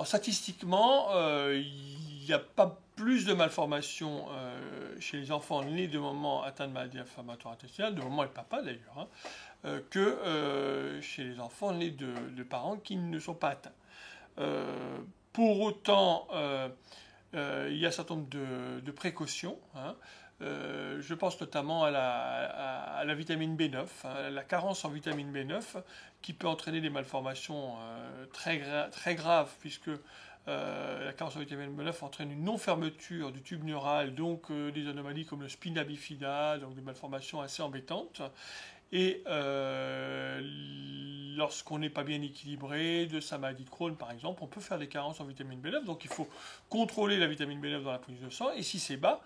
Statistiquement, il n'y a pas plus de malformations chez les enfants nés de mamans atteints de maladies inflammatoires intestinales, de maman et de papa d'ailleurs, hein, que chez les enfants nés de parents qui ne sont pas atteints. Pour autant, il y a un certain nombre de précautions, hein. Je pense notamment à la vitamine B9, hein, la carence en vitamine B9 qui peut entraîner des malformations très graves, puisque la carence en vitamine B9 entraîne une non-fermeture du tube neural, donc des anomalies comme le spina bifida, donc des malformations assez embêtantes. Et lorsqu'on n'est pas bien équilibré, de sa maladie de Crohn par exemple, on peut faire des carences en vitamine B9, donc il faut contrôler la vitamine B9 dans la prise de sang, et si c'est bas,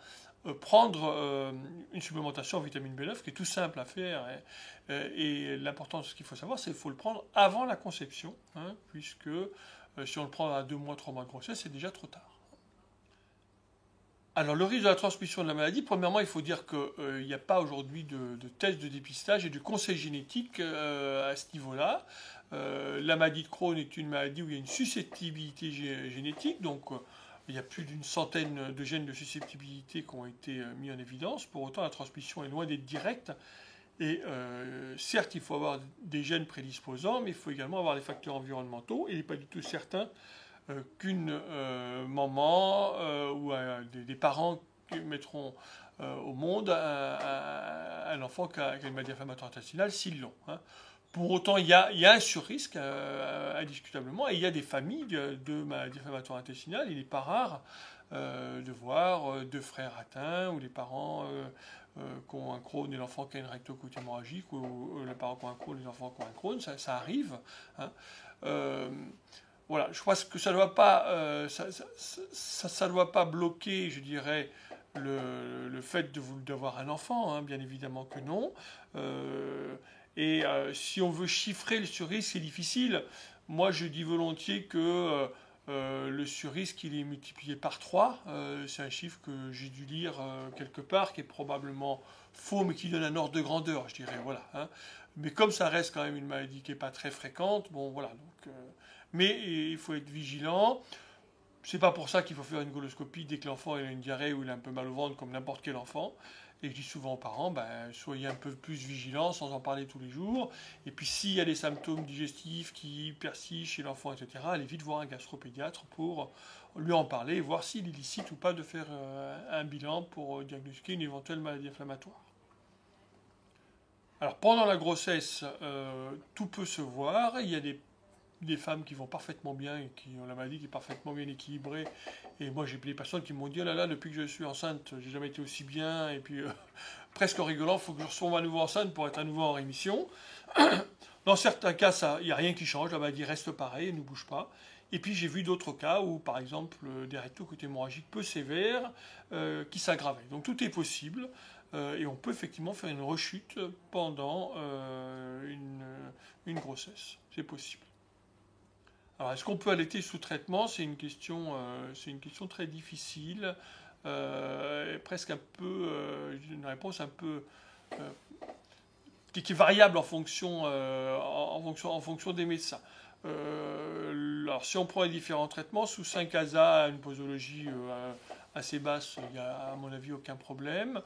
prendre une supplémentation en vitamine B9 qui est tout simple à faire. Et l'important, ce qu'il faut savoir, c'est qu'il faut le prendre avant la conception, hein, puisque si on le prend à 2 mois, 3 mois de grossesse, c'est déjà trop tard. Alors, le risque de la transmission de la maladie, premièrement, il faut dire qu'il n'y a pas aujourd'hui de tests de dépistage et de conseils génétiques à ce niveau-là. La maladie de Crohn est une maladie où il y a une susceptibilité génétique, donc il y a plus d'une centaine de gènes de susceptibilité qui ont été mis en évidence. Pour autant, la transmission est loin d'être directe. Et certes, il faut avoir des gènes prédisposants, mais il faut également avoir les facteurs environnementaux. Et il n'est pas du tout certain qu'une maman ou des parents qui mettront au monde un enfant qui a une maladie inflammatoire intestinale s'ils l'ont, hein. Pour autant, il y a un surrisque, indiscutablement, et il y a des familles de maladies inflammatoires intestinales. Il n'est pas rare de voir deux frères atteints, ou les parents qui ont un Crohn et l'enfant qui a une rectococque hémorragique, ou les parents qui ont un Crohn et les enfants qui ont un Crohn, ça arrive, hein. Voilà, je pense que ça ne doit pas, ça doit pas bloquer, je dirais, le fait d'avoir un enfant, hein, bien évidemment que non. Et si on veut chiffrer le surrisque, c'est difficile. Moi, je dis volontiers que le surrisque, il est multiplié par 3. C'est un chiffre que j'ai dû lire quelque part, qui est probablement faux, mais qui donne un ordre de grandeur, je dirais. Voilà, hein. Mais comme ça reste quand même une maladie qui n'est pas très fréquente, bon, voilà. Donc, mais il faut être vigilant. C'est pas pour ça qu'il faut faire une coloscopie dès que l'enfant a une diarrhée ou il a un peu mal au ventre, comme n'importe quel enfant. Et je dis souvent aux parents, soyez un peu plus vigilants sans en parler tous les jours. Et puis s'il y a des symptômes digestifs qui persistent chez l'enfant, etc., allez vite voir un gastropédiatre pour lui en parler et voir s'il est licite ou pas de faire un bilan pour diagnostiquer une éventuelle maladie inflammatoire. Alors pendant la grossesse, tout peut se voir. Il y a des femmes qui vont parfaitement bien et qui ont la maladie qui est parfaitement bien équilibrée. Et moi, j'ai des personnes qui m'ont dit, oh là là, depuis que je suis enceinte, j'ai jamais été aussi bien. Et puis, presque en rigolant, il faut que je retombe à nouveau enceinte pour être à nouveau en rémission. Dans certains cas, il n'y a rien qui change. La maladie reste pareille, elle ne bouge pas. Et puis, j'ai vu d'autres cas où, par exemple, des rectococques hémorragiques peu sévères qui s'aggravaient. Donc, tout est possible. Et on peut effectivement faire une rechute pendant une grossesse. C'est possible. Alors, est-ce qu'on peut allaiter sous traitement? C'est une question très difficile, presque un peu, une réponse un peu qui est variable en fonction des médecins. Alors, si on prend les différents traitements, sous 5-ASA, une posologie assez basse, il n'y a à mon avis aucun problème.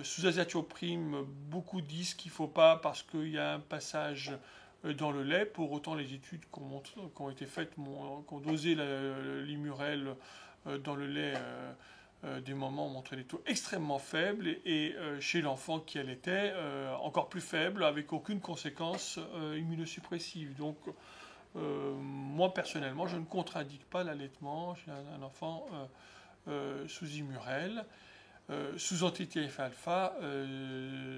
Sous azathioprine, beaucoup disent qu'il ne faut pas parce qu'il y a un passage dans le lait. Pour autant, les études qui ont été faites, qui ont dosé l'imurel dans le lait des mamans ont montré des taux extrêmement faibles et chez l'enfant qui allaitait, encore plus faibles, avec aucune conséquence immunosuppressive. Donc, moi, personnellement, je ne contre-indique pas l'allaitement chez un enfant sous imurel. Sous anti-TNF-alpha,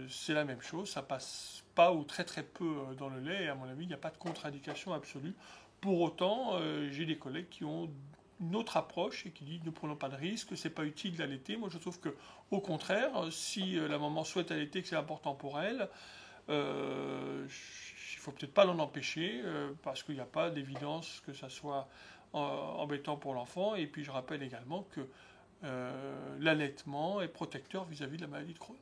c'est la même chose, ça passe pas ou très très peu dans le lait, et à mon avis, il n'y a pas de contre-indication absolue. Pour autant, j'ai des collègues qui ont une autre approche et qui disent ne prenons pas de risque, c'est pas utile d'allaiter. Moi, je trouve que, au contraire, si la maman souhaite allaiter, que c'est important pour elle, il ne faut peut-être pas l'en empêcher, parce qu'il n'y a pas d'évidence que ça soit embêtant pour l'enfant. Et puis, je rappelle également que l'allaitement est protecteur vis-à-vis de la maladie de Crohn.